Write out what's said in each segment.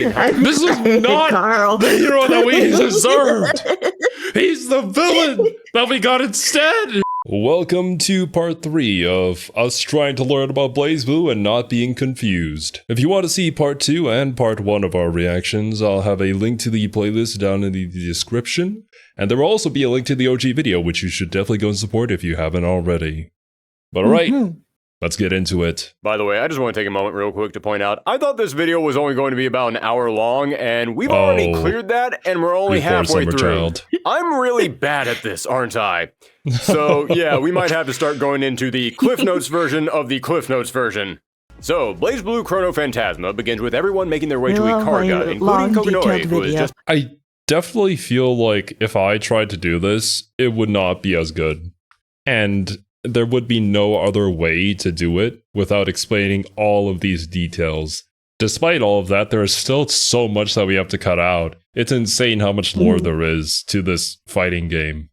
This is not Carl. the hero that we deserved. He's the villain that we got instead. Welcome to part 3 of us trying to learn about BlazBlue and not being confused. If you want to see part 2 and part 1 of our reactions, I'll have a link to the playlist down in the description. And there will also be a link to the OG video, which you should definitely go and support if you haven't already. But alright, let's get into it. By the way, I just want to take a moment real quick to point out, I thought this video was only going to be about an hour long, and we've already cleared that, and we're only halfway through. Child. I'm really bad at this, aren't I? So, yeah, we might have to start going into the Cliff Notes version of the Cliff Notes version. So, BlazBlue Chrono Phantasma begins with everyone making their way to Ikarga, including Kokonoi, who is just... I definitely feel like if I tried to do this, it would not be as good. And there would be no other way to do it without explaining all of these details. Despite all of that, there is still so much that we have to cut out. It's insane how much lore there is to this fighting game.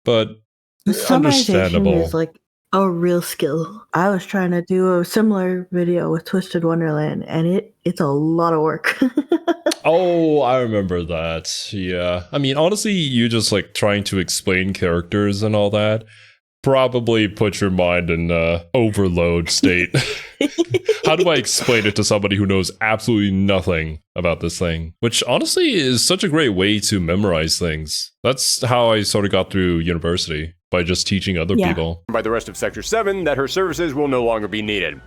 But the understandable. summarization is like a real skill. I was trying to do a similar video with Twisted Wonderland, and it's a lot of work. Oh, I remember that. Yeah. I mean, honestly, you just like trying to explain characters and all that probably put your mind in overload state. How do I explain it to somebody who knows absolutely nothing about this thing? Which honestly is such a great way to memorize things. That's how I sort of got through university, by just teaching other people. By the rest of Sector 7 that her services will no longer be needed.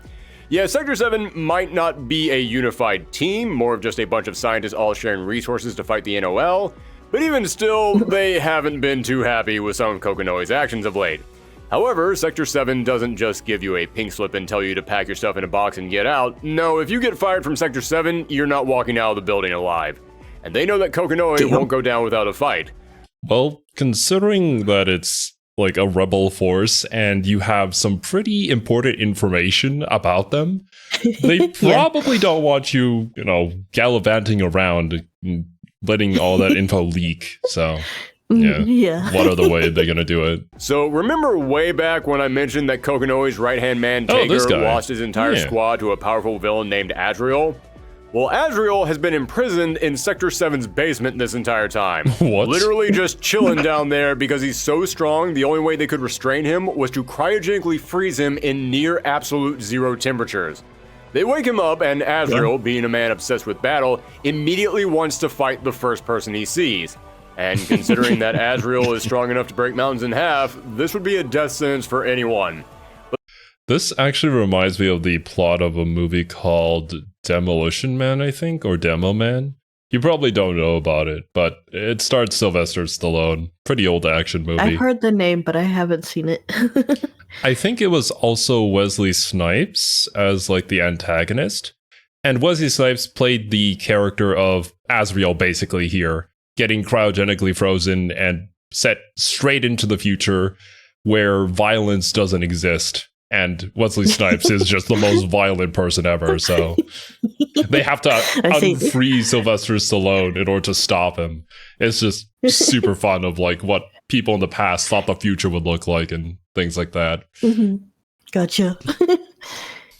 Yeah, Sector 7 might not be a unified team, more of just a bunch of scientists all sharing resources to fight the NOL, but even still, they haven't been too happy with some of Kokonoi's actions of late. However, Sector 7 doesn't just give you a pink slip and tell you to pack your stuff in a box and get out. No, if you get fired from Sector 7, you're not walking out of the building alive. And they know that Kokonoi won't go down without a fight. Well, considering that it's like a rebel force and you have some pretty important information about them, they probably don't want you, gallivanting around and letting all that info leak, so... Yeah. What other way are they gonna do it? So remember way back when I mentioned that Kokonoi's right-hand man Tager lost his entire squad to a powerful villain named Azrael? Well, Azrael has been imprisoned in Sector 7's basement this entire time. What? Literally just chilling down there because he's so strong, the only way they could restrain him was to cryogenically freeze him in near absolute zero temperatures. They wake him up, and Azrael, being a man obsessed with battle, immediately wants to fight the first person he sees. And considering that Azrael is strong enough to break mountains in half, this would be a death sentence for anyone. This actually reminds me of the plot of a movie called Demolition Man, I think, or Demo Man. You probably don't know about it, but it stars Sylvester Stallone. Pretty old action movie. I've heard the name, but I haven't seen it. I think it was also Wesley Snipes as like the antagonist. And Wesley Snipes played the character of Azrael basically here, getting cryogenically frozen and set straight into the future where violence doesn't exist. And Wesley Snipes is just the most violent person ever, so they have to unfreeze Sylvester Stallone in order to stop him. It's just super fun of like what people in the past thought the future would look like and things like that. Gotcha.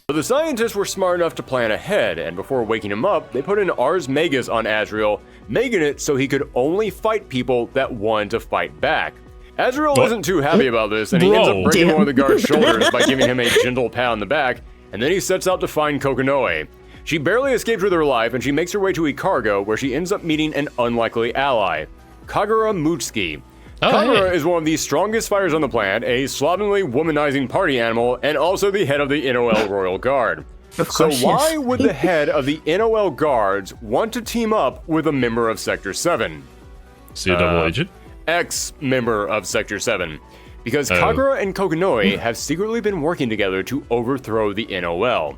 But the scientists were smart enough to plan ahead, and before waking him up, they put an Ars Magus on Azrael, making it so he could only fight people that wanted to fight back. Azrael isn't too happy about this, and he ends up breaking one of the guard's shoulders by giving him a gentle pat on the back, and then he sets out to find Kokonoi. She barely escapes with her life, and she makes her way to Ikarga, where she ends up meeting an unlikely ally, Kagura Mutsuki. Kagura is one of the strongest fighters on the planet, a slovenly, womanizing party animal, and also the head of the NOL Royal Guard. So why would the head of the NOL Guards want to team up with a member of Sector 7? See a double agent? Ex-member of Sector 7. Because Kagura and Kokonoi have secretly been working together to overthrow the NOL.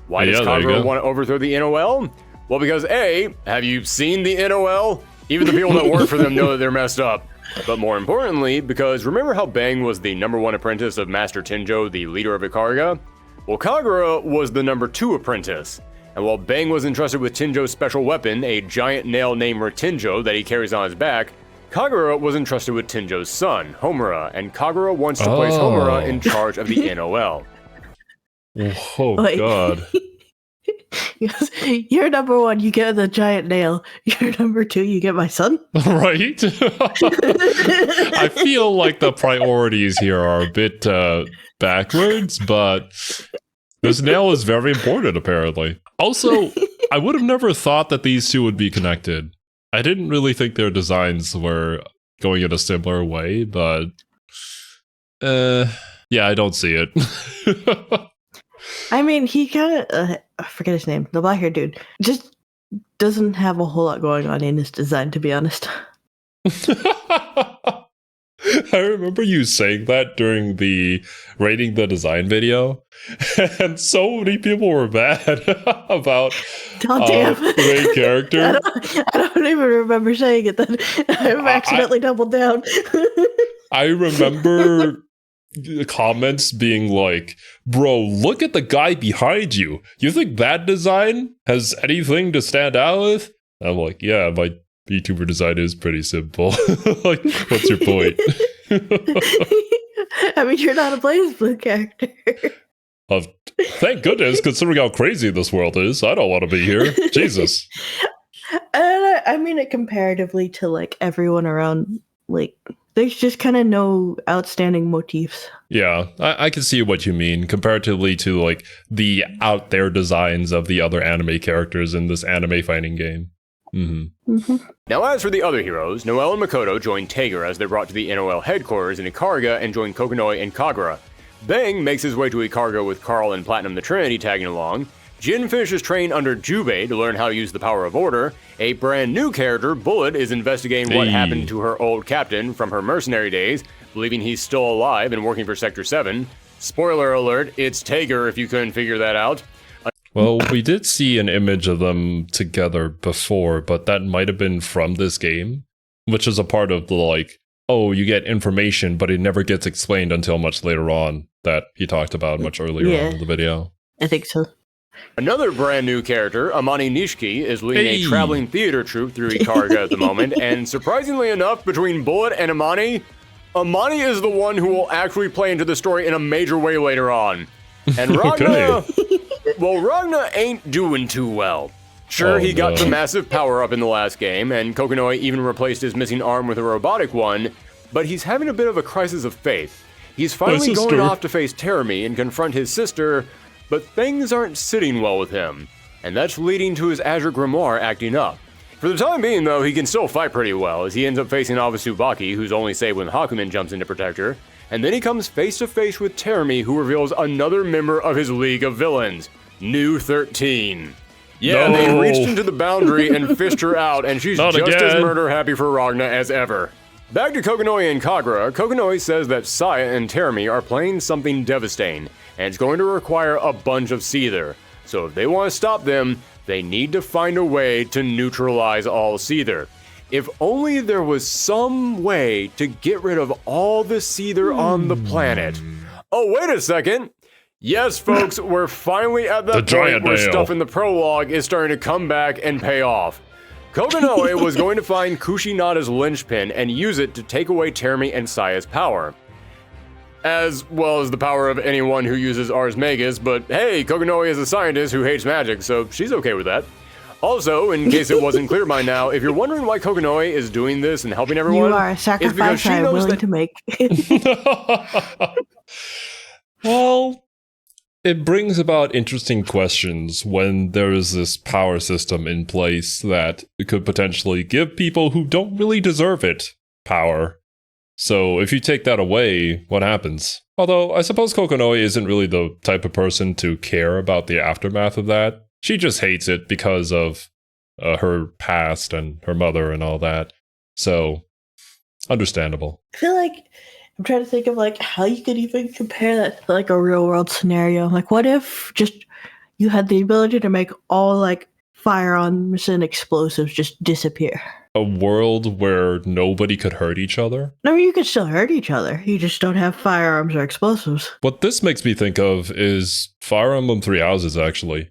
Why does Kagura want to overthrow the NOL? Well, because A, have you seen the NOL? Even the people that work for them know that they're messed up. But more importantly, because remember how Bang was the #1 apprentice of Master Tenjo, the leader of Ikarga? Well, Kagura was the #2 apprentice. And while Bang was entrusted with Tenjo's special weapon, a giant nail named Retenjo that he carries on his back, Kagura was entrusted with Tenjo's son, Homura, and Kagura wants to place Homura in charge of the NOL. Oh, God. He goes, you're number one, you get the giant nail. You're number two, you get my son. Right? I feel like the priorities here are a bit backwards, but this nail is very important, apparently. Also, I would have never thought that these two would be connected. I didn't really think their designs were going in a similar way, but yeah, I don't see it. I mean, he kind of, I forget his name, the black-haired dude, just doesn't have a whole lot going on in his design, to be honest. I remember you saying that during the rating the design video, and so many people were mad about the main character. I don't even remember saying it then. I've accidentally doubled down. I remember comments being like, bro, look at the guy behind you. You think that design has anything to stand out with? I'm like, yeah, my VTuber design is pretty simple. Like, what's your point? I mean, you're not a BlazBlue character. Thank goodness, considering how crazy this world is. I don't want to be here. Jesus. And I mean it comparatively to, like, everyone around, like, there's just kind of no outstanding motifs. Yeah, I can see what you mean, comparatively to, like, the out there designs of the other anime characters in this anime fighting game. Mm-hmm. Mm-hmm. Now, as for the other heroes, Noelle and Makoto joined Tager as they're brought to the NOL headquarters in Ikarga and join Kokonoi and Kagura. Bang makes his way to Ikarga with Carl and Platinum the Trinity tagging along. Jin finishes training under Jubei to learn how to use the power of order. A brand new character, Bullet, is investigating what happened to her old captain from her mercenary days, believing he's still alive and working for Sector 7. Spoiler alert, it's Tager if you couldn't figure that out. Well, we did see an image of them together before, but that might have been from this game, which is a part of the, like, oh, you get information, but it never gets explained until much later on, that he talked about much earlier on in the video. I think so. Another brand new character, Amani Nishiki, is leading a traveling theater troupe through Ikarga at the moment, and surprisingly enough, between Bullet and Amani, Amani is the one who will actually play into the story in a major way later on. And Ragna, well, Ragna ain't doing too well. Sure, he got the massive power-up in the last game, and Kokonoi even replaced his missing arm with a robotic one, but he's having a bit of a crisis of faith. He's finally going off to face Terumi and confront his sister, but things aren't sitting well with him, and that's leading to his Azure Grimoire acting up. For the time being, though, he can still fight pretty well, as he ends up facing Avasubaki, who's only saved when Hakumen jumps in to protect her, and then he comes face-to-face with Terumi, who reveals another member of his League of Villains, New 13. Yeah, they reached into the boundary and fished her out, and she's just as murder-happy for Ragna as ever. Back to Kokonoi and Kagura, Kokonoi says that Saya and Terumi are planning something devastating, and it's going to require a bunch of Seether. So if they want to stop them, they need to find a way to neutralize all Seether. If only there was some way to get rid of all the Seether on the planet. Oh, wait a second. Yes, folks, we're finally at that point where stuff in the prologue is starting to come back and pay off. Kokonoi was going to find Kushinada's linchpin and use it to take away Terumi and Saya's power. As well as the power of anyone who uses Ars Magus, but hey, Kokonoi is a scientist who hates magic, so she's okay with that. Also, in case it wasn't clear by now, if you're wondering why Kokonoi is doing this and helping everyone, you are a sacrifice I am willing to make. Well, it brings about interesting questions when there is this power system in place that could potentially give people who don't really deserve it power. So if you take that away, what happens? Although I suppose Kokonoi isn't really the type of person to care about the aftermath of that. She just hates it because of her past and her mother and all that. So, understandable. I feel like I'm trying to think of like how you could even compare that to like a real world scenario. Like, what if just you had the ability to make all like firearms and explosives just disappear? A world where nobody could hurt each other? No, you could still hurt each other. You just don't have firearms or explosives. What this makes me think of is Fire Emblem Three Houses, actually.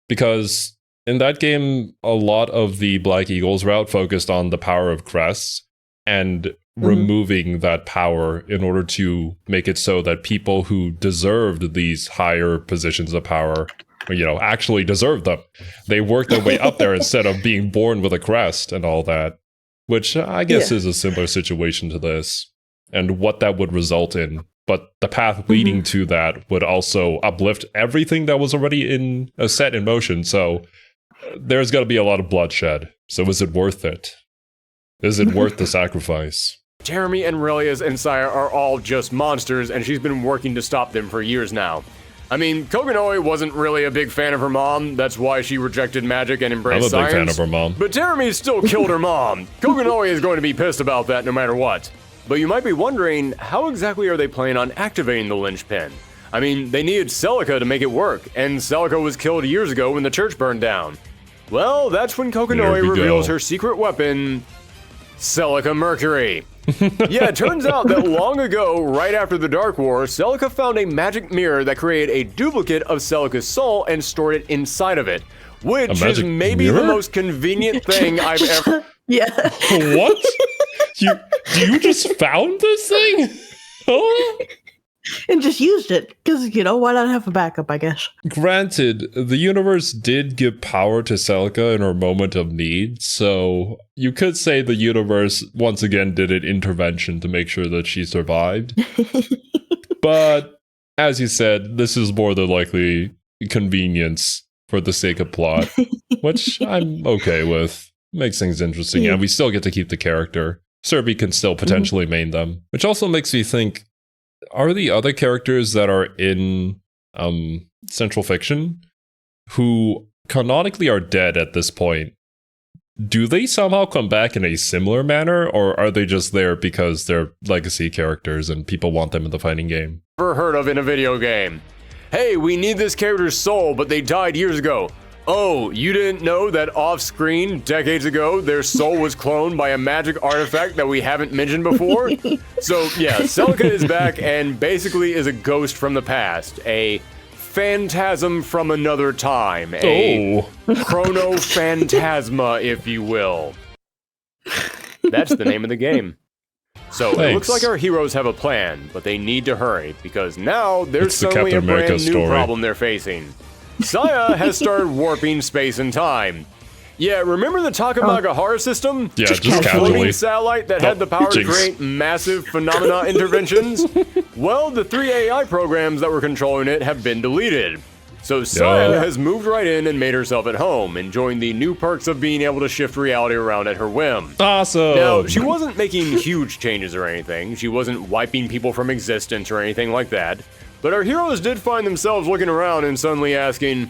Because in that game, a lot of the Black Eagles route focused on the power of crests and removing that power in order to make it so that people who deserved these higher positions of power actually deserved them. They worked their way up there instead of being born with a crest and all that, which I guess is a similar situation to this and what that would result in. But the path leading to that would also uplift everything that was already set in motion. So there's got to be a lot of bloodshed. So is it worth it? Is it worth the sacrifice? Jeremy and Relia's and Saya are all just monsters, and she's been working to stop them for years now. I mean, Kokonoi wasn't really a big fan of her mom. That's why she rejected magic and embraced science. I'm a big fan of her mom. But Jeremy still killed her mom. Kokonoi is going to be pissed about that no matter what. But you might be wondering, how exactly are they planning on activating the linchpin? I mean, they needed Celica to make it work, and Celica was killed years ago when the church burned down. Well, that's when Kokonoi reveals her secret weapon, Celica Mercury. Yeah, it turns out that long ago, right after the Dark War, Celica found a magic mirror that created a duplicate of Celica's soul and stored it inside of it, which is maybe the most convenient thing I've ever... Yeah. What? You just found this thing? Oh? And just used it, because, why not have a backup, I guess? Granted, the universe did give power to Celica in her moment of need, so you could say the universe once again did an intervention to make sure that she survived. But, as you said, this is more than likely convenience for the sake of plot, which I'm okay with. Makes things interesting, and we still get to keep the character. Serby can still potentially main them, which also makes me think, are the other characters that are in Central Fiction, who canonically are dead at this point, do they somehow come back in a similar manner, or are they just there because they're legacy characters and people want them in the fighting game? Never heard of in a video game. Hey, we need this character's soul, but they died years ago. Oh, you didn't know that off-screen, decades ago, their soul was cloned by a magic artifact that we haven't mentioned before? So, yeah, Celica is back and basically is a ghost from the past. A phantasm from another time. A chrono-phantasma, if you will. That's the name of the game. So, it looks like our heroes have a plan, but they need to hurry, because now there's suddenly a brand new problem they're facing. Saya has started warping space and time. Yeah, remember the Takamagahara system? Yeah, just casually. Satellite that had the power to create massive phenomena interventions? Well, the 3 AI programs that were controlling it have been deleted. So Saya has moved right in and made herself at home, enjoying the new perks of being able to shift reality around at her whim. Awesome! Now, she wasn't making huge changes or anything. She wasn't wiping people from existence or anything like that. But our heroes did find themselves looking around and suddenly asking,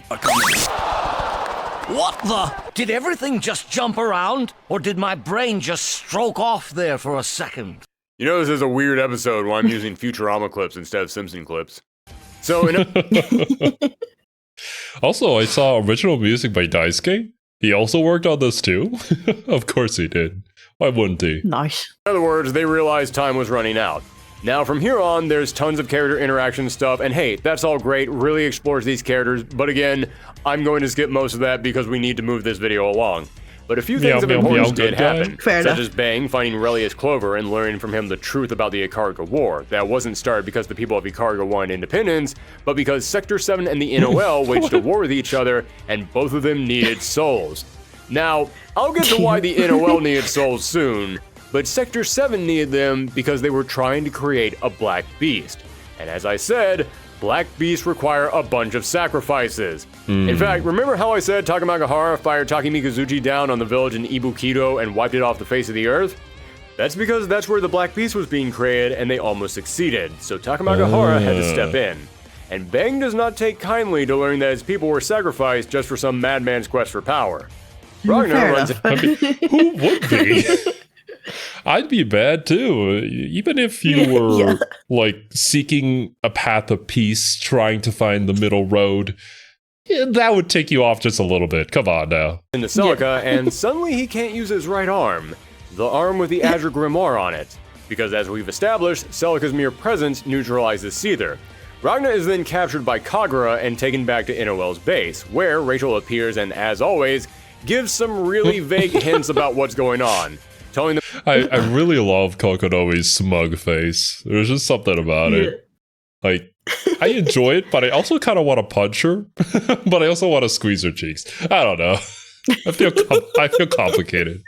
What the? Did everything just jump around? Or did my brain just stroke off there for a second? You know, this is a weird episode where I'm using Futurama clips instead of Simpson clips. So, also, I saw original music by Daisuke. He also worked on this too. Of course he did. Why wouldn't he? Nice. In other words, they realized time was running out. Now, from here on, there's tons of character interaction stuff, and hey, that's all great, really explores these characters, but again, I'm going to skip most of that because we need to move this video along. But a few things of importance did happen, such as Bang finding Relius Clover and learning from him the truth about the Ikarga War. That wasn't started because the people of Ikarga wanted independence, but because Sector 7 and the NOL waged a war with each other, and both of them needed souls. Now, I'll get to why the NOL needed souls soon, but Sector 7 needed them because they were trying to create a Black Beast. And as I said, Black Beasts require a bunch of sacrifices. In fact, remember how I said Takamagahara fired Takemikazuchi down on the village in Ibukido and wiped it off the face of the earth? That's because that's where the Black Beast was being created and they almost succeeded, so Takamagahara had to step in. And Bang does not take kindly to learning that his people were sacrificed just for some madman's quest for power. Ragnar runs who would be? I'd be bad too, even if you were like seeking a path of peace, trying to find the middle road. That would take you off just a little bit. Come on now. In the Celica, and suddenly he can't use his right arm, the arm with the Azure Grimoire on it, because as we've established, Celica's mere presence neutralizes Seether. Ragnar is then captured by Kagura and taken back to NOL's base, where Rachel appears and, as always, gives some really vague hints about what's going on. Telling them I really love Kokonomi's smug face. There's just something about it. Like, I enjoy it, but I also kind of want to punch her, but I also want to squeeze her cheeks. I don't know. I feel complicated.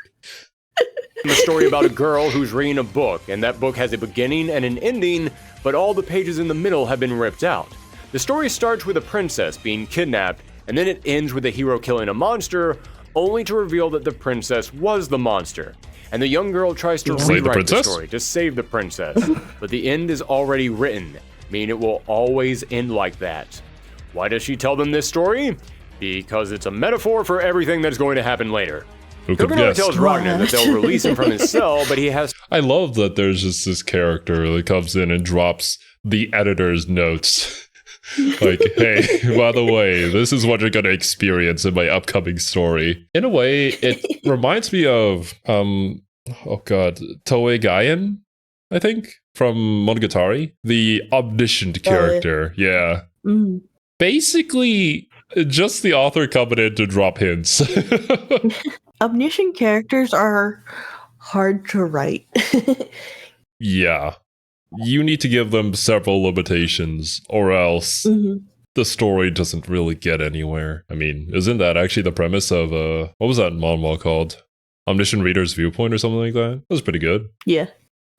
A story about a girl who's reading a book, and that book has a beginning and an ending, but all the pages in the middle have been ripped out. The story starts with a princess being kidnapped, and then it ends with the hero killing a monster, only to reveal that the princess was the monster. And the young girl tries to rewrite the story to save the princess, but the end is already written, meaning it will always end like that. Why does she tell them this story? Because it's a metaphor for everything that's going to happen later. Coconut tells Ragnar that they'll release him from his cell, but he has... I love that there's just this character that comes in and drops the editor's notes. Like, hey, by the way, this is what you're going to experience in my upcoming story. In a way, it reminds me of, Toei Gaian, I think, from Monogatari. The omniscient character, yeah. Mm. Basically, just the author coming in to drop hints. Omniscient characters are hard to write. Yeah. You need to give them several limitations, or else the story doesn't really get anywhere. I mean, isn't that actually the premise of, what was that manhwa called? Omniscient Reader's Viewpoint or something like that? That was pretty good. Yeah.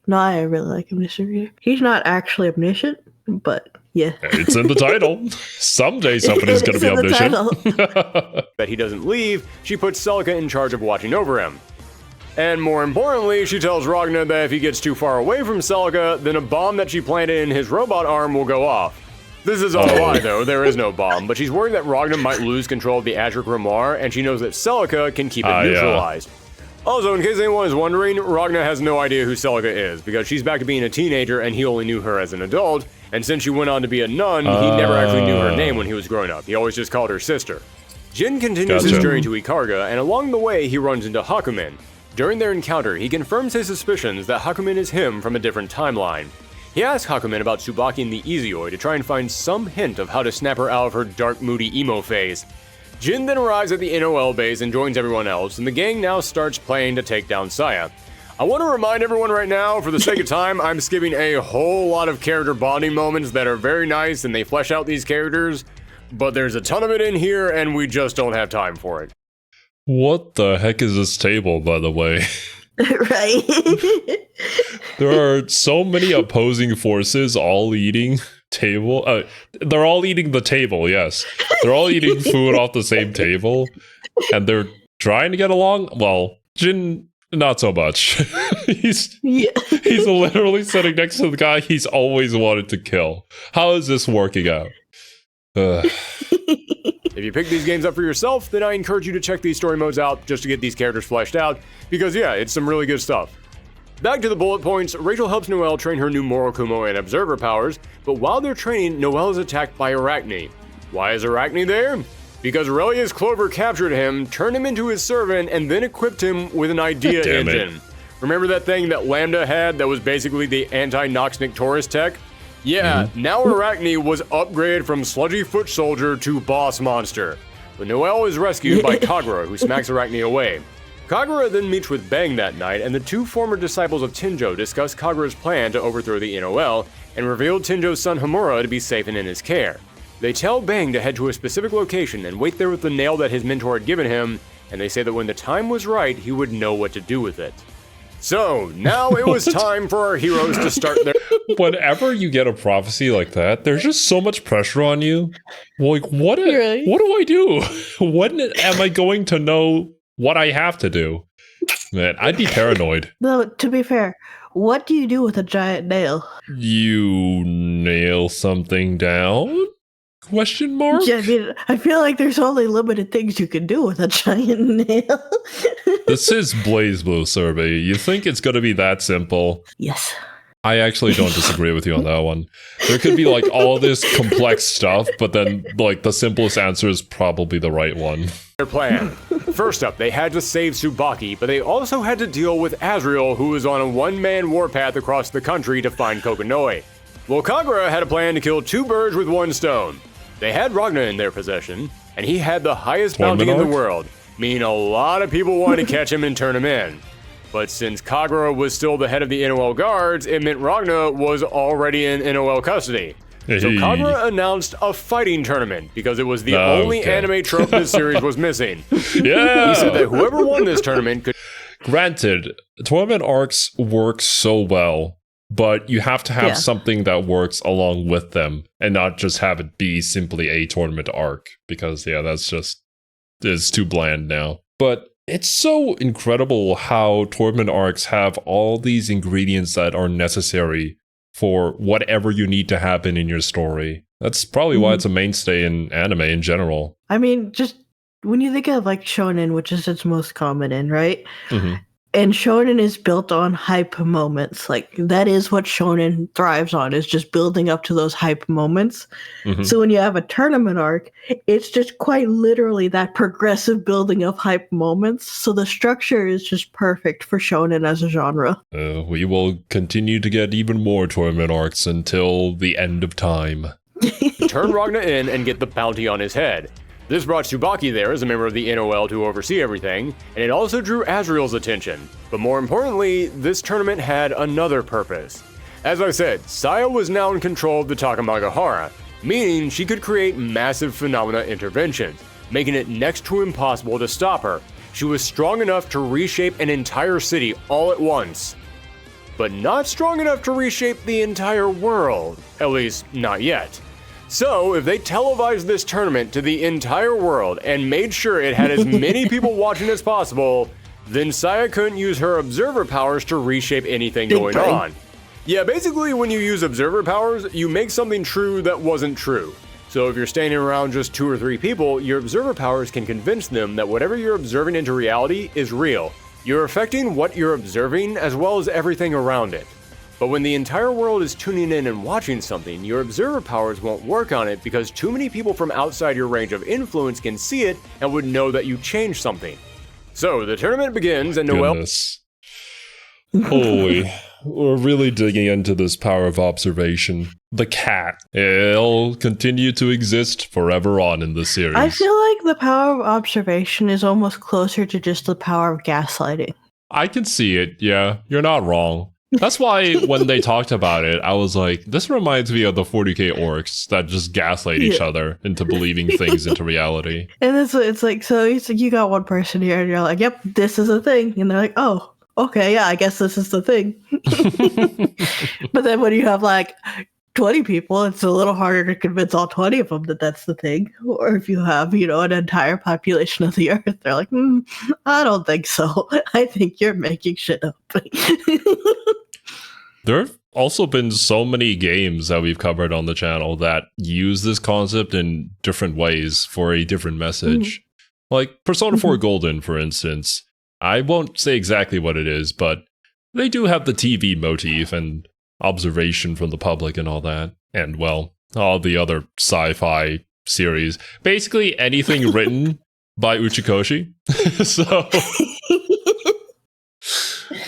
No, I really like Omniscient Reader. He's not actually omniscient, but yeah. It's in the title. Someday somebody's going to be omniscient. That he doesn't leave, she puts Celica in charge of watching over him. And more importantly, she tells Ragnar that if he gets too far away from Celica, then a bomb that she planted in his robot arm will go off. This is all a lie though, there is no bomb, but she's worried that Ragnar might lose control of the Azure Grimoire, and she knows that Celica can keep it neutralized. Yeah. Also, in case anyone is wondering, Ragnar has no idea who Celica is, because she's back to being a teenager and he only knew her as an adult, and since she went on to be a nun, he never actually knew her name when he was growing up. He always just called her sister. Jin continues his journey to Ikarga, and along the way he runs into Hakumen. During their encounter, he confirms his suspicions that Hakumen is him from a different timeline. He asks Hakumen about Tsubaki and the Easioi to try and find some hint of how to snap her out of her dark, moody emo phase. Jin then arrives at the NOL base and joins everyone else, and the gang now starts playing to take down Saya. I want to remind everyone right now, for the sake of time, I'm skipping a whole lot of character bonding moments that are very nice and they flesh out these characters, but there's a ton of it in here and we just don't have time for it. What the heck is this table, by the way? Right. There are so many opposing forces all eating table. They're all eating the table, yes. They're all eating food off the same table. And they're trying to get along. Well, Jin, not so much. He's literally sitting next to the guy he's always wanted to kill. How is this working out? If you pick these games up for yourself, then I encourage you to check these story modes out just to get these characters fleshed out, because yeah, it's some really good stuff. Back to the bullet points, Rachel helps Noelle train her new Morokumo and Observer powers, but while they're training, Noelle is attacked by Arachne. Why is Arachne there? Because Aurelius Clover captured him, turned him into his servant, and then equipped him with an idea engine. Remember that thing that Lambda had that was basically the anti-Nox Nictoris tech? Yeah, now Arachne was upgraded from sludgy foot soldier to boss monster. But Noelle is rescued by Kagura, who smacks Arachne away. Kagura then meets with Bang that night, and the two former disciples of Tenjo discuss Kagura's plan to overthrow the NOL, and reveal Tenjo's son Homura to be safe and in his care. They tell Bang to head to a specific location and wait there with the nail that his mentor had given him, and they say that when the time was right, he would know what to do with it. So, now it was time for our heroes to start their... Whenever you get a prophecy like that, there's just so much pressure on you. Like, what do I do? When am I going to know what I have to do? Man, I'd be paranoid. No, to be fair, what do you do with a giant nail? You nail something down? Question mark? Yeah, I mean, I feel like there's only limited things you can do with a giant nail. This is BlazBlue's survey. You think it's going to be that simple? Yes. I actually don't disagree with you on that one. There could be like all this complex stuff, but then like the simplest answer is probably the right one. Their plan. First up, they had to save Tsubaki, but they also had to deal with Azrael, who was on a one-man warpath across the country to find Kokonoi. Well, Kagura had a plan to kill two birds with one stone. They had Ragnar in their possession, and he had the highest bounty in the world, meaning a lot of people wanted to catch him and turn him in. But since Kagura was still the head of the NOL guards, it meant Ragnar was already in NOL custody. So Hey. Kagura announced a fighting tournament because it was the only anime trope this series was missing. Yeah! He said that whoever won this tournament could... Granted, tournament arcs work so well, but you have to have something that works along with them and not just have it be simply a tournament arc because, that's just, it's too bland now. But it's so incredible how tournament arcs have all these ingredients that are necessary for whatever you need to happen in your story. That's probably why it's a mainstay in anime in general. I mean, just when you think of like shonen, which is its most common in, right? Mm-hmm. And shonen is built on hype moments. Like that is what shonen thrives on, is just building up to those hype moments. Mm-hmm. So when you have a tournament arc, it's just quite literally that progressive building of hype moments. So the structure is just perfect for shonen as a genre. We will continue to get even more tournament arcs until the end of time. turn Ragna in and get the bounty on his head. This brought Tsubaki there as a member of the NOL to oversee everything, and it also drew Azriel's attention. But more importantly, this tournament had another purpose. As I said, Saya was now in control of the Takamagahara, meaning she could create massive phenomena interventions, making it next to impossible to stop her. She was strong enough to reshape an entire city all at once, but not strong enough to reshape the entire world, at least not yet. So, if they televised this tournament to the entire world and made sure it had as many people watching as possible, then Saya couldn't use her observer powers to reshape anything going on. Yeah, basically when you use observer powers, you make something true that wasn't true. So if you're standing around just 2 or 3 people, your observer powers can convince them that whatever you're observing into reality is real. You're affecting what you're observing as well as everything around it. But when the entire world is tuning in and watching something, your observer powers won't work on it because too many people from outside your range of influence can see it and would know that you changed something. So the tournament begins and Noel... Goodness. Holy, we're really digging into this power of observation. The cat. It'll continue to exist forever on in the series. I feel like the power of observation is almost closer to just the power of gaslighting. I can see it, yeah. You're not wrong. That's why when they talked about it, I was like, this reminds me of the 40k orcs that just gaslight each other into believing things into reality. And it's like, so you got one person here and you're like, yep, this is a thing. And they're like, oh, okay, yeah, I guess this is the thing. But then when you have like 20 people, it's a little harder to convince all 20 of them that that's the thing. Or if you have, an entire population of the earth, they're like, I don't think so. I think you're making shit up. There have also been so many games that we've covered on the channel that use this concept in different ways for a different message. Like Persona 4 Golden, for instance. I won't say exactly what it is, but they do have the TV motif and observation from the public and all that. And, well, all the other sci-fi series. Basically anything written by Uchikoshi. So...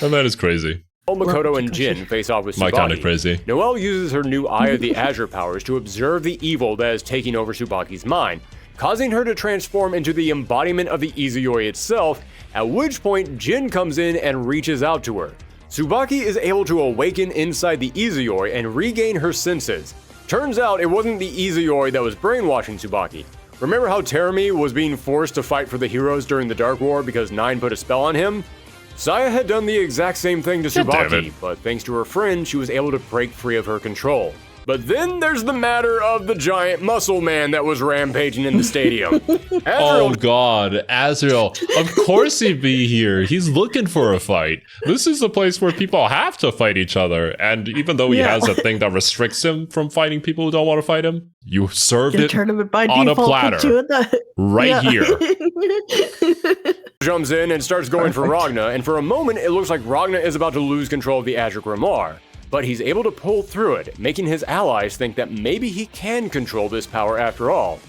and that is crazy. Makoto and Jin face off with Tsubaki. My kind of crazy. Noelle uses her new Eye of the Azure powers to observe the evil that is taking over Tsubaki's mind, causing her to transform into the embodiment of the Izuyori itself, at which point Jin comes in and reaches out to her. Tsubaki is able to awaken inside the Izuyori and regain her senses. Turns out it wasn't the Izuyori that was brainwashing Tsubaki. Remember how Terumi was being forced to fight for the heroes during the Dark War because Nine put a spell on him? Saya had done the exact same thing to Tsubaki, but thanks to her friend, she was able to break free of her control. But then there's the matter of the giant muscle man that was rampaging in the stadium. Oh god, Azriel. Of course he'd be here. He's looking for a fight. This is the place where people have to fight each other. And even though he has a thing that restricts him from fighting people who don't want to fight him, you served it on a platter. Right here. Jumps in and starts going for Ragna, and for a moment it looks like Ragna is about to lose control of the Azure Grimoire. But he's able to pull through it, making his allies think that maybe he can control this power after all.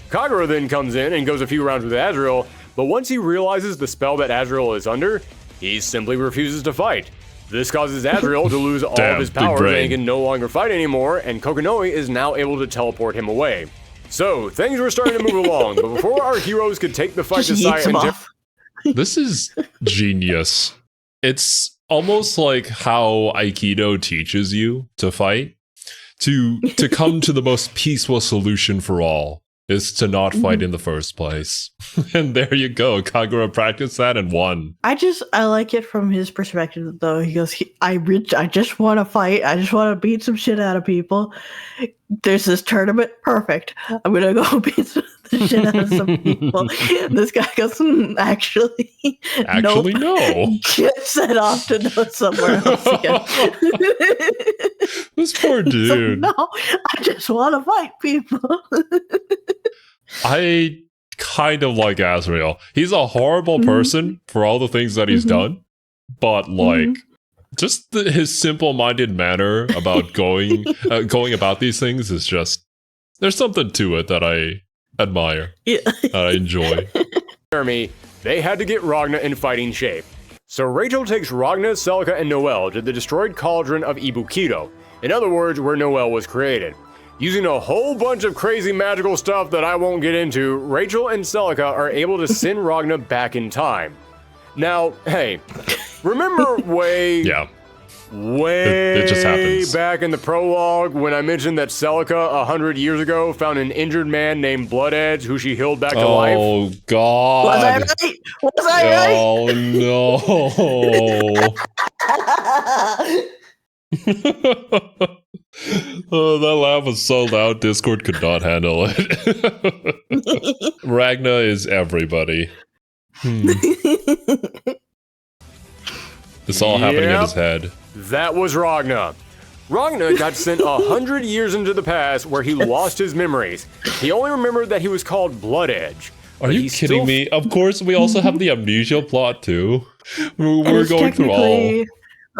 Kagura then comes in and goes a few rounds with Azriel, but once he realizes the spell that Azriel is under, he simply refuses to fight. This causes Azriel to lose all of his powers and he can no longer fight anymore, and Kokonoi is now able to teleport him away. So, things were starting to move along, but before our heroes could take the fight to Saya and This is genius. It's almost like how Aikido teaches you to fight. to come to the most peaceful solution for all is to not fight in the first place. And there you go. Kagura practiced that and won. I like it from his perspective though. He goes, I just want to fight. I just want to beat some shit out of people. There's this tournament. Perfect. I'm gonna go beat the shit out of some people. This guy goes, actually Nope. No. Get set off to go somewhere else again. This poor dude. No, I just want to fight people. I kind of like Azrael. He's a horrible person for all the things that he's done, but like just his simple-minded manner about going about these things is just, there's something to it that I admire. Yeah. That I enjoy. Jeremy, they had to get Ragna in fighting shape. So Rachel takes Ragna, Celica, and Noelle to the destroyed cauldron of Ibukido. In other words, where Noelle was created. Using a whole bunch of crazy magical stuff that I won't get into, Rachel and Celica are able to send Ragna back in time. Now, hey, remember way it just happens. back in the prologue when I mentioned that Celica 100 years ago found an injured man named Blood Edge who she healed back to life? Oh God. Was I right? Was I right? Oh no. Oh, that laugh was so loud, Discord could not handle it. Ragna is everybody. This all happening in his head. That was Ragna. Ragna got sent 100 years into the past where he lost his memories. He only remembered that he was called Blood Edge. Are you kidding me? Of course, we also have the amnesia plot too. We're going through all.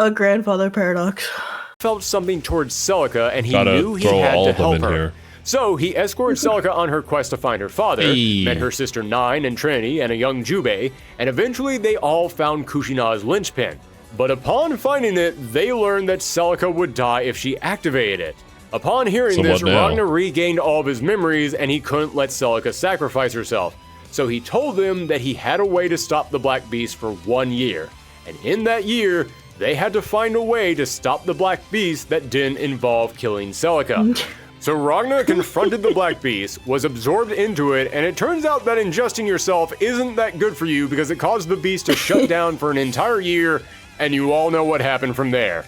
A grandfather paradox. Felt something towards Celica and he Gotta knew he throw had all to of them help in her. here. So he escorted Celica on her quest to find her father, met her sister Nine and Trinity and a young Jubei, and eventually they all found Kushina's linchpin. But upon finding it, they learned that Celica would die if she activated it. Upon hearing this, Ragna regained all of his memories and he couldn't let Celica sacrifice herself. So he told them that he had a way to stop the Black Beast for 1 year. And in that year, they had to find a way to stop the Black Beast that didn't involve killing Celica. So Ragna confronted the Black Beast, was absorbed into it, and it turns out that ingesting yourself isn't that good for you because it caused the beast to shut down for an entire year, and you all know what happened from there.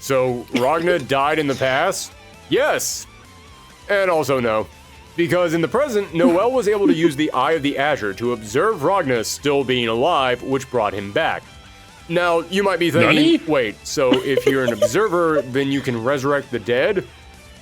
So Ragna died in the past? Yes. And also no. Because in the present, Noelle was able to use the Eye of the Azure to observe Ragna still being alive, which brought him back. Now, you might be thinking, wait, so if you're an observer, then you can resurrect the dead?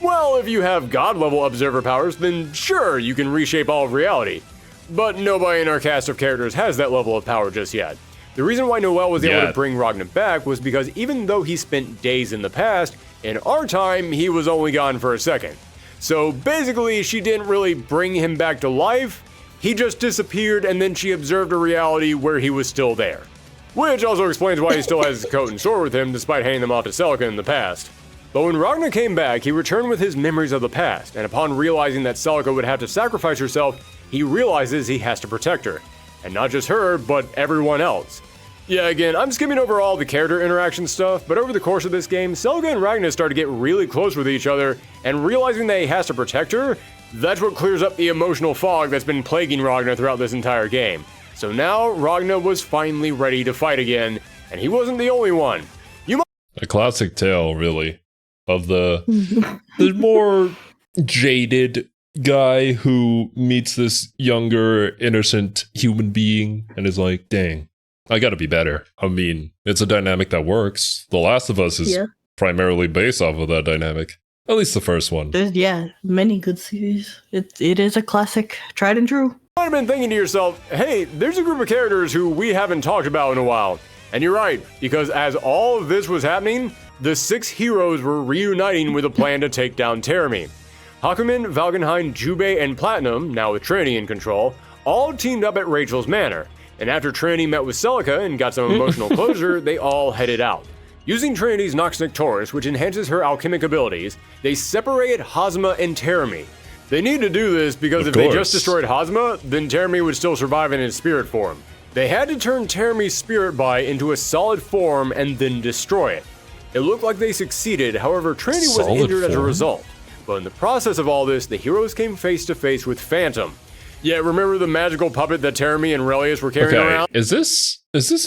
Well, if you have God-level observer powers, then sure, you can reshape all of reality. But nobody in our cast of characters has that level of power just yet. The reason why Noelle was able to bring Ragna back was because even though he spent days in the past, in our time, he was only gone for a second. So basically, she didn't really bring him back to life, he just disappeared and then she observed a reality where he was still there. Which also explains why he still has his coat and sword with him despite handing them off to Celica in the past. But when Ragna came back, he returned with his memories of the past, and upon realizing that Celica would have to sacrifice herself, he realizes he has to protect her. And not just her, but everyone else. Yeah, again, I'm skimming over all the character interaction stuff, but over the course of this game, Celica and Ragna start to get really close with each other, and realizing that he has to protect her, that's what clears up the emotional fog that's been plaguing Ragna throughout this entire game. So now, Ragna was finally ready to fight again, and he wasn't the only one. A classic tale, really, of the more jaded guy who meets this younger, innocent human being and is like, dang, I gotta be better. I mean, it's a dynamic that works. The Last of Us is primarily based off of that dynamic. At least the first one. There's, many good series. It is a classic, tried and true. You might have been thinking to yourself, hey, there's a group of characters who we haven't talked about in a while. And you're right, because as all of this was happening, the 6 heroes were reuniting with a plan to take down Terami. Hakumen, Valkenheim, Jubei, and Platinum, now with Trinity in control, all teamed up at Rachel's manor. And after Trinity met with Celica and got some emotional closure, they all headed out. Using Trinity's Nox Nectaris, which enhances her alchemic abilities, they separated Hazma and Terami. They need to do this because if they just destroyed Hazma, then Terami would still survive in his spirit form. They had to turn Terami's spirit bite into a solid form and then destroy it. It looked like they succeeded, however, Trinity was Solid injured as a form. result. But in the process of all this, the heroes came face to face with Phantom. Yeah, remember the magical puppet that Teremy and Relius were carrying around? Is this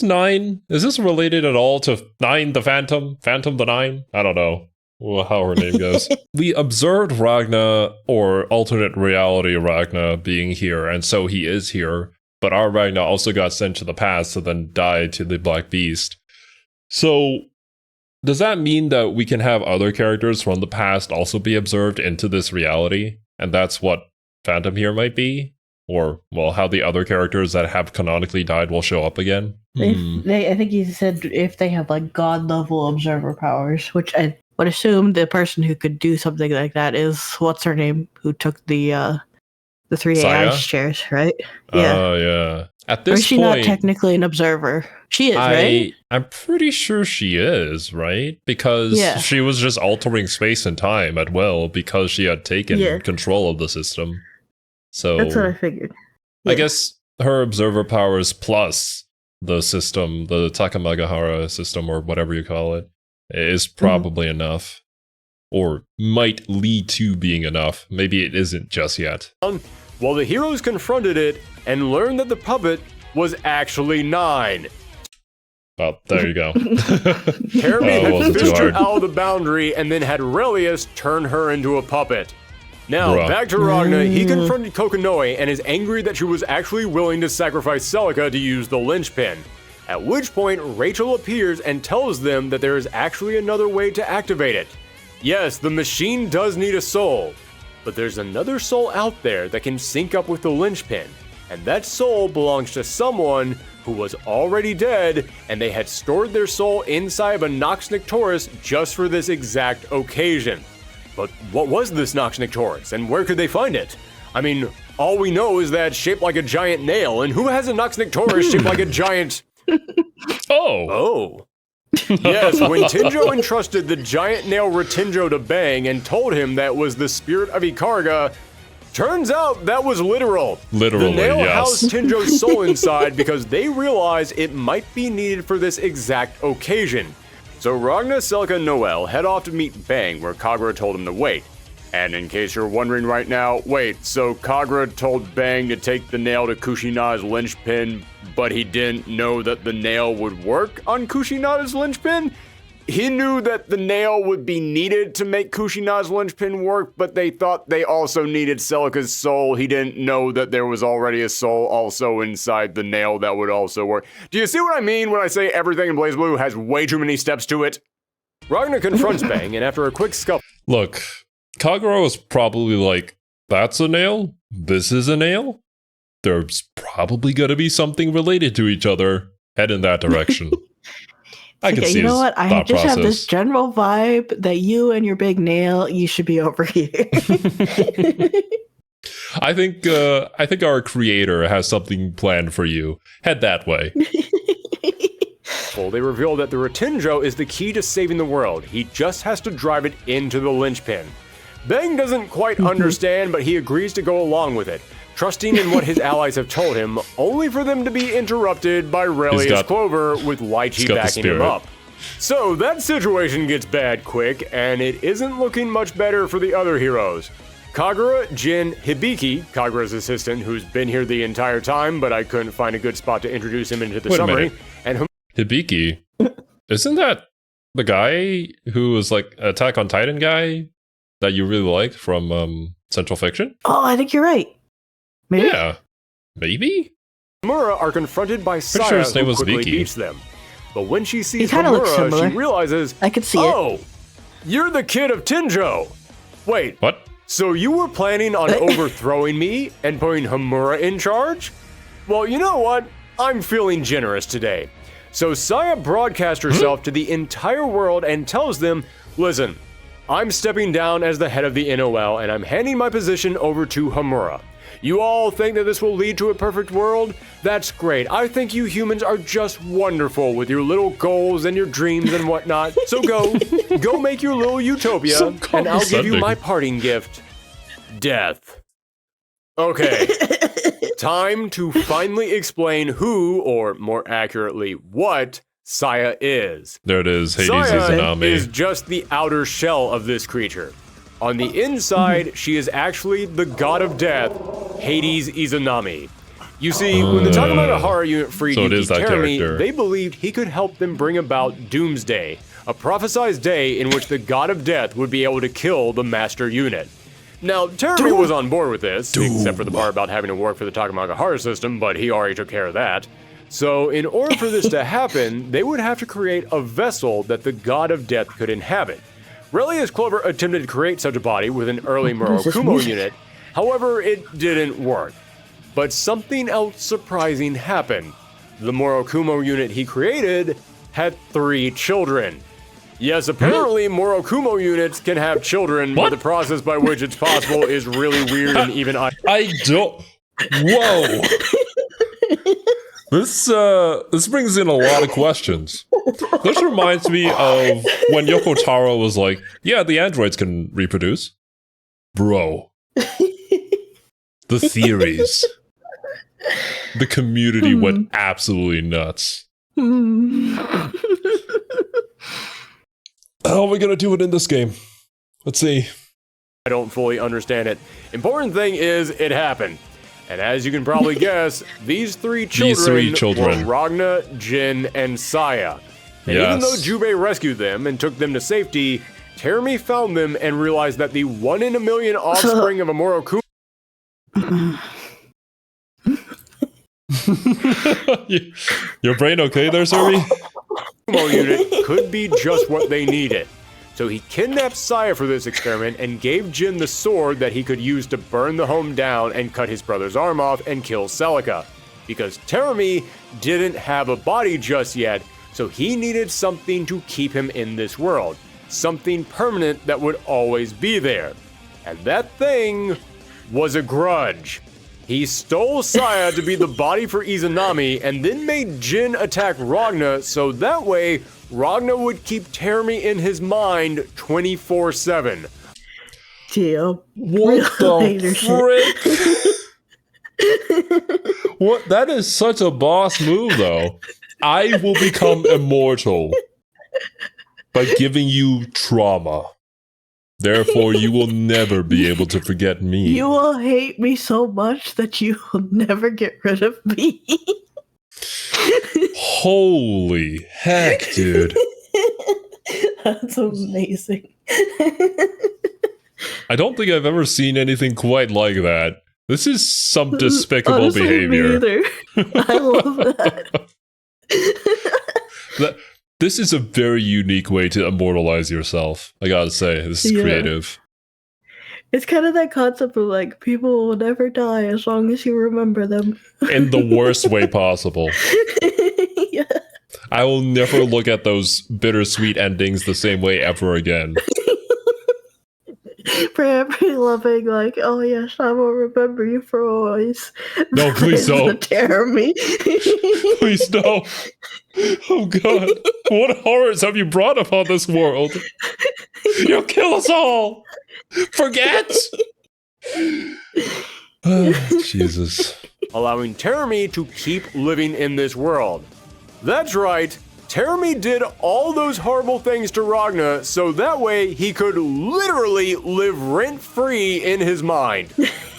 9? Is this related at all to 9 the Phantom? Phantom the 9? I don't know how her name goes. We observed Ragna, or alternate reality Ragna, being here, and so he is here. But our Ragna also got sent to the past and then died to the Black Beast. So, does that mean that we can have other characters from the past also be observed into this reality? And that's what Phantom here might be? Or, well, how the other characters that have canonically died will show up again? I think he said if they have like god level observer powers, which I would assume the person who could do something like that is what's her name, who took the 3 Saya? AI chairs, right? Oh, yeah. At Or this is she point, not technically an observer? She is, right? I'm pretty sure she is, right? Because she was just altering space and time at will because she had taken control of the system. So That's what I figured. I guess her observer powers plus the system, the Takamagahara system, or whatever you call it, is probably enough. Or might lead to being enough. Maybe it isn't just yet. While the heroes confronted it and learned that the puppet was actually 9. Well, there you go. Teremy had fished her out of the boundary and then had Relius turn her into a puppet. Now, back to Ragna, he confronted Kokonoi and is angry that she was actually willing to sacrifice Celica to use the linchpin. At which point, Rachel appears and tells them that there is actually another way to activate it. Yes, the machine does need a soul, but there's another soul out there that can sync up with the linchpin, and that soul belongs to someone who was already dead, and they had stored their soul inside of a Nox Nictoris just for this exact occasion. But what was this Nox Nictoris, and where could they find it? I mean, all we know is that it's shaped like a giant nail, and who has a Nox Nictoris shaped like a giant... Oh. Yes, when Tinjo entrusted the giant nail Retinjo to Bang and told him that was the spirit of Ikarga, turns out that was literal. Literally, the nail yes. housed Tinjo's soul inside because they realized it might be needed for this exact occasion. So Ragna, Celica, and Noel head off to meet Bang, where Kagura told him to wait. And in case you're wondering right now, wait, so Kagura told Bang to take the nail to Kushinada's linchpin, but he didn't know that the nail would work on Kushinada's linchpin? He knew that the nail would be needed to make Kushinada's linchpin work, but they thought they also needed Celica's soul. He didn't know that there was already a soul also inside the nail that would also work. Do you see what I mean when I say everything in BlazBlue has way too many steps to it? Ragna confronts Bang, and after a quick scuffle... Look, Kagura was probably like, that's a nail? This is a nail? There's probably gonna be something related to each other. Head in that direction. I can see. You know what? I just have this process. general vibe that you and your big nail, you should be over here. I think our creator has something planned for you. Head that way. They reveal that the Retinjo is the key to saving the world. He just has to drive it into the linchpin. Bang doesn't quite understand, but he agrees to go along with it, trusting in what his allies have told him, only for them to be interrupted by Relius Clover with Lychee backing him up. So that situation gets bad quick, and it isn't looking much better for the other heroes. Kagura, Jin, Hibiki, Kagura's assistant, who's been here the entire time, but I couldn't find a good spot to introduce him into the summary, and Hibiki? Isn't that the guy who was like Attack on Titan guy that you really liked from Central Fiction? Oh, I think you're right. Maybe? Yeah. Maybe? Hamura are confronted by Saya, his name who was quickly Vicky. beats them. But when she sees looks Hamura, similar. she realizes, I could see oh, you're the kid of Tinjo. Wait, What? so you were planning on overthrowing me and putting Hamura in charge? Well, you know what? I'm feeling generous today. So Saya broadcasts herself to the entire world and tells them, listen, I'm stepping down as the head of the NOL and I'm handing my position over to Hamura. You all think that this will lead to a perfect world? That's great. I think you humans are just wonderful with your little goals and your dreams and whatnot. So go make your little utopia, So and I'll give you condescending. my parting gift. Death. Okay. Time to finally explain who, or more accurately, what, Saya is. There it is, Hades Saya Izanami. is just the outer shell of this creature. On the inside, she is actually the god of death, Hades Izanami. You see, when the Takamagahara unit freed So it Yuki is that Terumi, character. they believed he could help them bring about Doomsday, a prophesized day in which the god of death would be able to kill the master unit. Now, Terumi was on board with this, except for the part about having to work for the Takamagahara system, but he already took care of that. So, in order for this to happen, they would have to create a vessel that the god of death could inhabit. Relius Clover attempted to create such a body with an early Murakumo unit, however, it didn't work. But something else surprising happened. The Murakumo unit he created had 3 children. Yes, apparently Murakumo units can have children, but the process by which it's possible is really weird and even I don't. Whoa. This brings in a lot of questions. This reminds me of when Yoko Taro was like, "Yeah, the androids can reproduce." Bro, the theories, the community went absolutely nuts. How are we gonna do it in this game? Let's see. I don't fully understand it. Important thing is, it happened. And as you can probably guess, these three children were Ragna, Jin, and Saya. And even though Jubei rescued them and took them to safety, Terumi found them and realized that the 1 in a million offspring of a Murakumo Your brain okay there, Survey? unit could be just what they needed. So he kidnapped Saya for this experiment and gave Jin the sword that he could use to burn the home down and cut his brother's arm off and kill Celica. Because Terumi didn't have a body just yet, so he needed something to keep him in this world. Something permanent that would always be there. And that thing was a grudge. He stole Saya to be the body for Izanami and then made Jin attack Ragna so that way Ragna would keep Terumi in his mind 24/7. Damn. What the frick? What? That is such a boss move, though. I will become immortal by giving you trauma. Therefore, you will never be able to forget me. You will hate me so much that you will never get rid of me. Holy heck, dude. That's amazing. I don't think I've ever seen anything quite like that. This is some despicable Honestly, behavior. Me either. I love that. This is a very unique way to immortalize yourself. I gotta say, this is creative. It's kind of that concept of like, people will never die as long as you remember them. In the worst way possible. Yeah. I will never look at those bittersweet endings the same way ever again. Forever loving, like, oh yes, I will remember you for always. No, please don't. Terumi. Please no. Oh god. What horrors have you brought upon this world? You'll kill us all. Forget. Oh, Jesus. Allowing Terumi to keep living in this world. That's right, Terumi did all those horrible things to Ragna so that way he could literally live rent-free in his mind.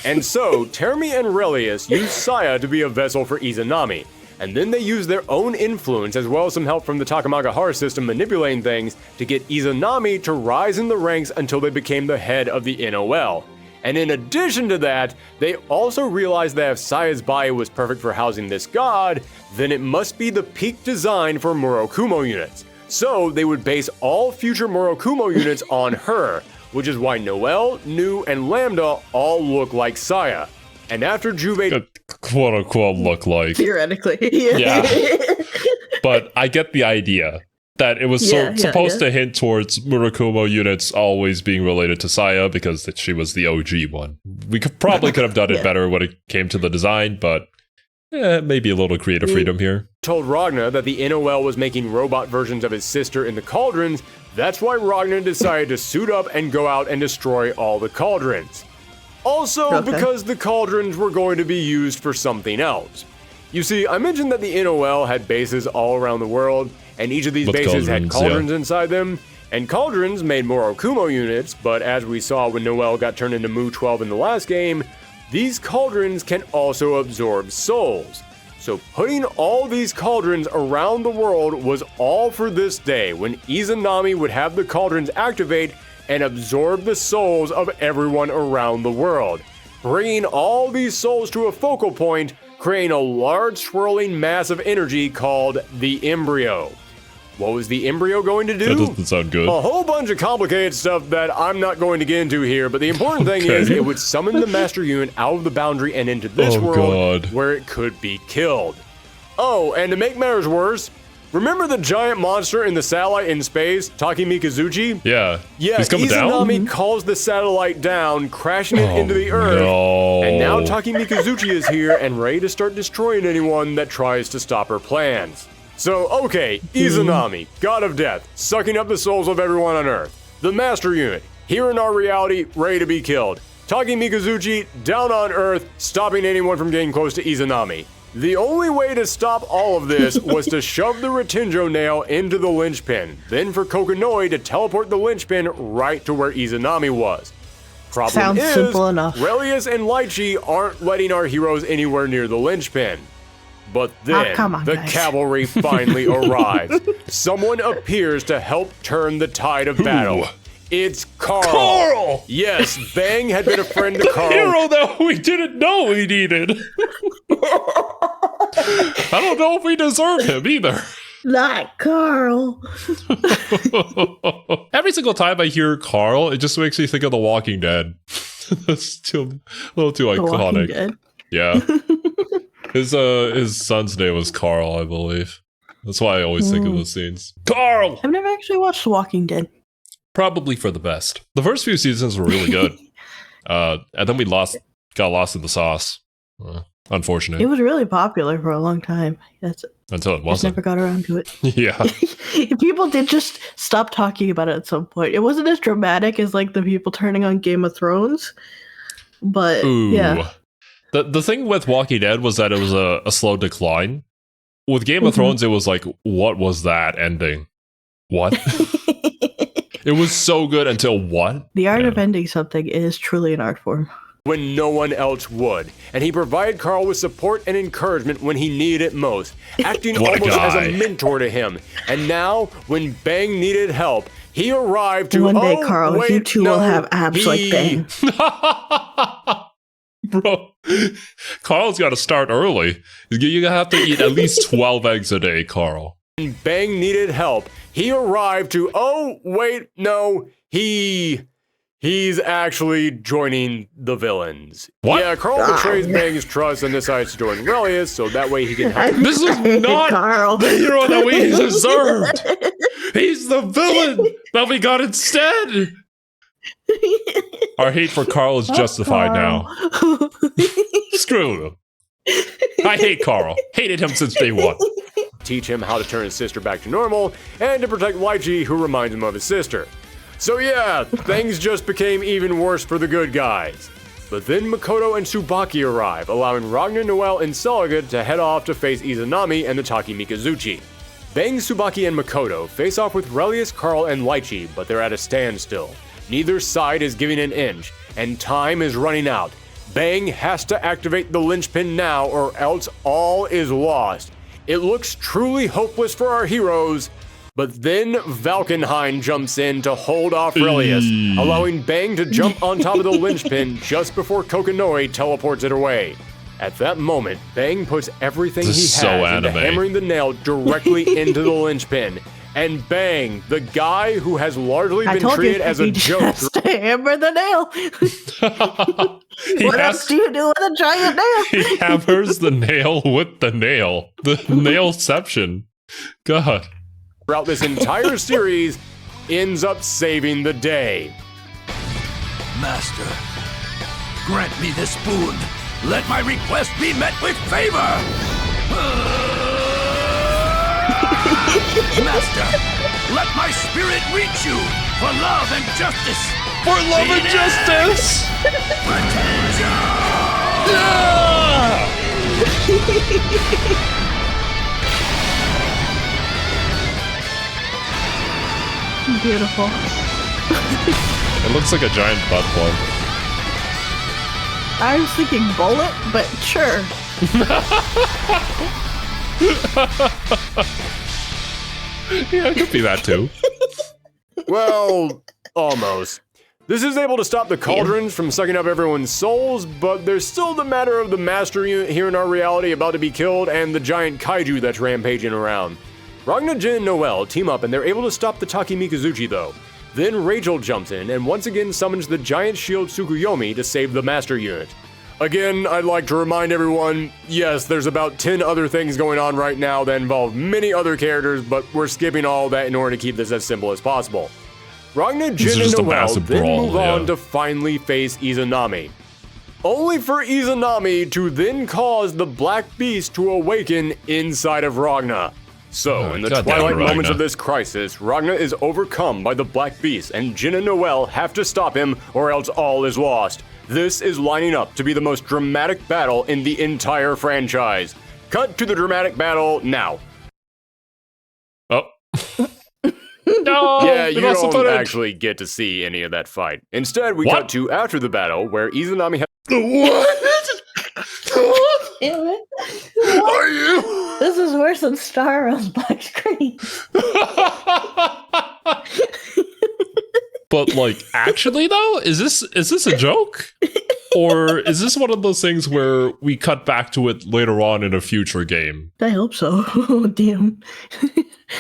And so, Terumi and Relius used Saya to be a vessel for Izanami, and then they used their own influence as well as some help from the Takamagahara system manipulating things to get Izanami to rise in the ranks until they became the head of the NOL. And in addition to that, they also realized that if Saya's body was perfect for housing this god, then it must be the peak design for Murakumo units. So they would base all future Murakumo units on her, which is why Noel, Nu, and Lambda all look like Saya. And after Jubei quote-unquote look like. Theoretically, yeah. But I get the idea. That it was supposed to hint towards Murakumo units always being related to Saya because she was the OG one. We probably could have done it better when it came to the design, but maybe a little creative freedom here. Told Ragna that the NOL was making robot versions of his sister in the cauldrons. That's why Ragna decided to suit up and go out and destroy all the cauldrons. Also, because the cauldrons were going to be used for something else. You see, I mentioned that the NOL had bases all around the world, and each of these With bases had cauldrons, cauldrons inside them. And cauldrons made more Okumo units, but as we saw when Noel got turned into Mu 12 in the last game, these cauldrons can also absorb souls. So putting all these cauldrons around the world was all for this day, when Izanami would have the cauldrons activate and absorb the souls of everyone around the world, bringing all these souls to a focal point, creating a large swirling mass of energy called the embryo. What was the embryo going to do? That doesn't sound good. A whole bunch of complicated stuff that I'm not going to get into here, but the important thing is it would summon the master unit out of the boundary and into this world where it could be killed. Oh, and to make matters worse, remember the giant monster in the satellite in space, Taki Mikazuchi? Yeah. Yeah, He's coming Izanami down? calls the satellite down, crashing it into the earth. No. And now Taki Mikazuchi is here and ready to start destroying anyone that tries to stop her plans. So, okay, Izanami, god of death, sucking up the souls of everyone on Earth. The master unit, here in our reality, ready to be killed. Taki Mikazuchi, down on Earth, stopping anyone from getting close to Izanami. The only way to stop all of this was to shove the Retinjo nail into the linchpin, then for Kokonoi to teleport the linchpin right to where Izanami was. Problem Sounds is, simple enough. Relius and Lychee aren't letting our heroes anywhere near the linchpin. But then, come on, the guys. cavalry finally arrives. Someone appears to help turn the tide of battle. It's Carl. Carl! Yes, Bang had been a friend to Carl. Hero that we didn't know we needed. I don't know if we deserve him either. Not Carl. Every single time I hear Carl, it just makes me think of The Walking Dead. That's too, a little too The Walking iconic. Dead. Yeah. His son's name was Carl, I believe. That's why I always think of those scenes. Carl! I've never actually watched The Walking Dead. Probably for the best. The first few seasons were really good. And then we got lost in the sauce. Unfortunate. It was really popular for a long time. Until it Just wasn't. never got around to it. Yeah. People did just stop talking about it at some point. It wasn't as dramatic as like the people turning on Game of Thrones, but Ooh. yeah. The thing with Walking Dead was that it was a slow decline. With Game of Thrones, it was like, what was that ending? What? It was so good until what? The art of ending something is truly an art form. When no one else would. And he provided Carl with support and encouragement when he needed it most, acting What a almost as guy. a mentor to him. And now, when Bang needed help, he arrived to One day, Carl, you two will have abs like Bang. Bro, Carl's got to start early. You have to eat at least 12 eggs a day, Carl. When Bang needed help, he arrived to, he's actually joining the villains. What? Yeah, Carl betrays Bang's trust and decides to join Relius so that way he can help. This is not Carl. the hero that we deserved. He's the villain that we got instead. Our hate for Carl is justified now. Screw him. I hate Carl. Hated him since day one. Teach him how to turn his sister back to normal, and to protect Lychee, who reminds him of his sister. So yeah, things just became even worse for the good guys. But then Makoto and Tsubaki arrive, allowing Ragnar, Noel, and Celica to head off to face Izanami and the Taki Mikazuchi. Bang, Tsubaki, and Makoto face off with Relius, Carl, and Lychee, but they're at a standstill. Neither side is giving an inch, and time is running out. Bang has to activate the linchpin now, or else all is lost. It looks truly hopeless for our heroes, but then Valkenheim jumps in to hold off Relius, allowing Bang to jump on top of the linchpin just before Kokonoi teleports it away. At that moment, Bang puts everything he has into hammering the nail directly into the linchpin. And Bang, the guy who has largely been treated as a joke. Just to hammer the nail. What else do you do with a giant nail? He hammers the nail with the nail. The nailception. God. Throughout this entire series, ends up saving the day. Master, grant me this boon. Let my request be met with favor. Master, let my spirit reach you for love and justice. For love and justice! Beautiful. It looks like a giant butt plug. I was thinking bullet, but sure. Yeah, it could be that too. Well, almost. This is able to stop the cauldrons from sucking up everyone's souls, but there's still the matter of the master unit here in our reality about to be killed and the giant kaiju that's rampaging around. Ragna, Jin, and Noelle team up and they're able to stop the Taki Mikazuchi though. Then Rachel jumps in and once again summons the giant shield Tsukuyomi to save the master unit. Again, I'd like to remind everyone, yes, there's about 10 other things going on right now that involve many other characters, but we're skipping all that in order to keep this as simple as possible. Ragna, Jin, and Noelle then move on to finally face Izanami. Only for Izanami to then cause the Black Beast to awaken inside of Ragna. So, in the twilight moments of this crisis, Ragna is overcome by the Black Beast, and Jin and Noelle have to stop him, or else all is lost. This is lining up to be the most dramatic battle in the entire franchise. Cut to the dramatic battle now. Oh. No! Yeah, you don't actually get to see any of that fight. Instead, we cut to after the battle, where Izanami has— What? Damn it. Are you? This is worse than Star Rail's black screen. But like, actually though, is this a joke? Or is this one of those things where we cut back to it later on in a future game? I hope so. Oh, damn.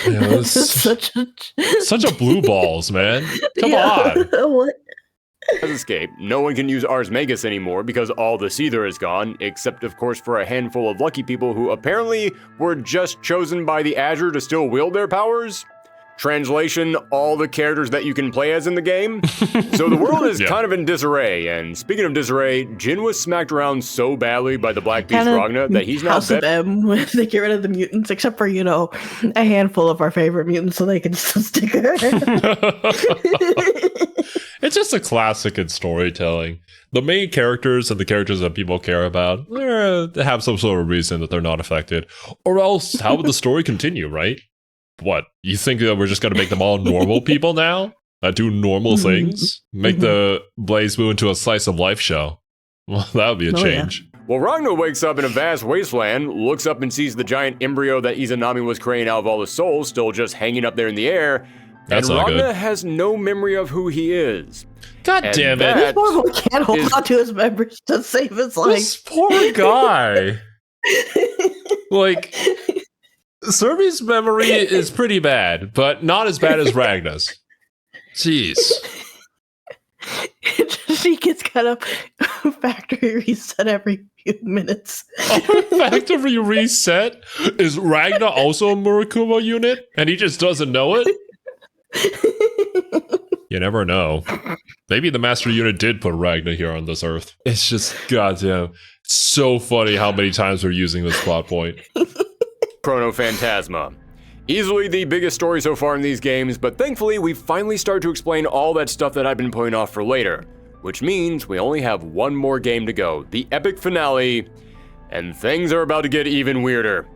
Yeah, This is such a blue balls, man. Come on. What? has escaped. No one can use Ars Magus anymore because all the Seether is gone, except of course for a handful of lucky people who apparently were just chosen by the Azure to still wield their powers. Translation, all the characters that you can play as in the game. So the world is kind of in disarray, and speaking of disarray, Jin was smacked around so badly by the Black Beast Ragna that he's now House of dead. M when they get rid of the mutants, except for, you know, a handful of our favorite mutants so they can still stick around. It's just a classic in storytelling. The main characters and the characters that people care about they have some sort of reason that they're not affected. Or else, how would the story continue, right? What, you think that we're just going to make them all normal people now? That do normal things? Make the BlazBlue into a slice of life show? Well, that would be a change. Yeah. Well, Ragna wakes up in a vast wasteland, looks up and sees the giant embryo that Izanami was creating out of all the souls still just hanging up there in the air. That's and not Ragna good. has no memory of who he is. God And damn it. that This poor boy can't hold on to his members to save his life. This poor guy. Like, Serbi's memory is pretty bad, but not as bad as Ragna's. Jeez. She gets kind of factory reset every few minutes. Factory reset? Is Ragna also a Murakumo unit? And he just doesn't know it? You never know. Maybe the Master Unit did put Ragna here on this Earth. It's just, goddamn, so funny how many times we're using this plot point. Chrono Phantasma. Easily the biggest story so far in these games, but thankfully we finally start to explain all that stuff that I've been putting off for later. Which means we only have one more game to go, the epic finale, and things are about to get even weirder.